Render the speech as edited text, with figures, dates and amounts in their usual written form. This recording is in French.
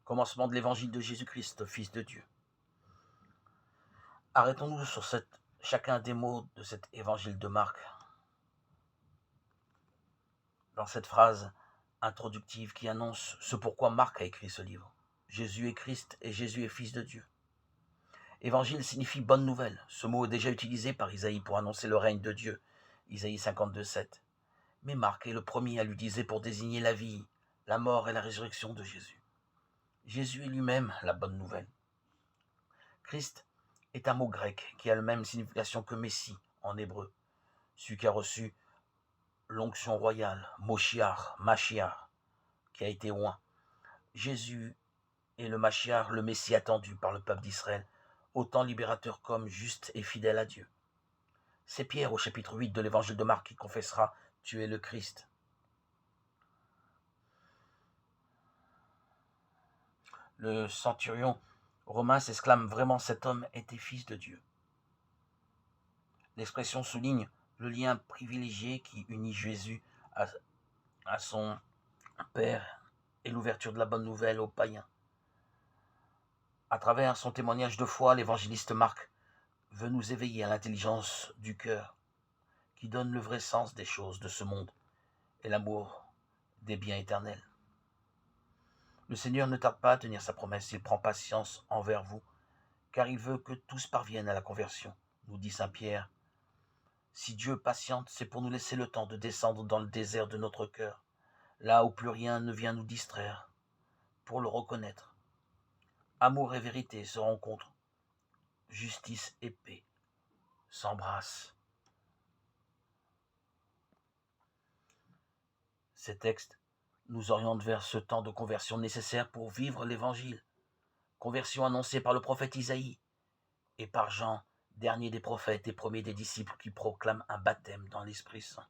Commencement de l'évangile de Jésus-Christ, Fils de Dieu. Arrêtons-nous sur chacun des mots de cet évangile de Marc. Dans cette phrase introductive qui annonce ce pourquoi Marc a écrit ce livre. Jésus est Christ et Jésus est Fils de Dieu. Évangile signifie bonne nouvelle. Ce mot est déjà utilisé par Isaïe pour annoncer le règne de Dieu. Isaïe 52,7. Mais Marc est le premier à l'utiliser pour désigner la vie, la mort et la résurrection de Jésus. Jésus est lui-même la bonne nouvelle. Christ est un mot grec qui a la même signification que Messie en hébreu, celui qui a reçu l'onction royale, Mashiach, qui a été oint. Jésus est le Mashiach, le Messie attendu par le peuple d'Israël, autant libérateur comme juste et fidèle à Dieu. C'est Pierre au chapitre 8 de l'évangile de Marc qui confessera « Tu es le Christ ». Le centurion romain s'exclame « Vraiment cet homme était fils de Dieu ». L'expression souligne le lien privilégié qui unit Jésus à son Père et l'ouverture de la bonne nouvelle aux païens. À travers son témoignage de foi, l'évangéliste Marc veut nous éveiller à l'intelligence du cœur qui donne le vrai sens des choses de ce monde et l'amour des biens éternels. Le Seigneur ne tarde pas à tenir sa promesse, il prend patience envers vous, car il veut que tous parviennent à la conversion, nous dit saint Pierre. Si Dieu patiente, c'est pour nous laisser le temps de descendre dans le désert de notre cœur, là où plus rien ne vient nous distraire, pour le reconnaître. Amour et vérité se rencontrent, justice et paix s'embrassent. Ces textes nous orientent vers ce temps de conversion nécessaire pour vivre l'Évangile, conversion annoncée par le prophète Isaïe et par Jean, dernier des prophètes et premier des disciples qui proclament un baptême dans l'Esprit Saint.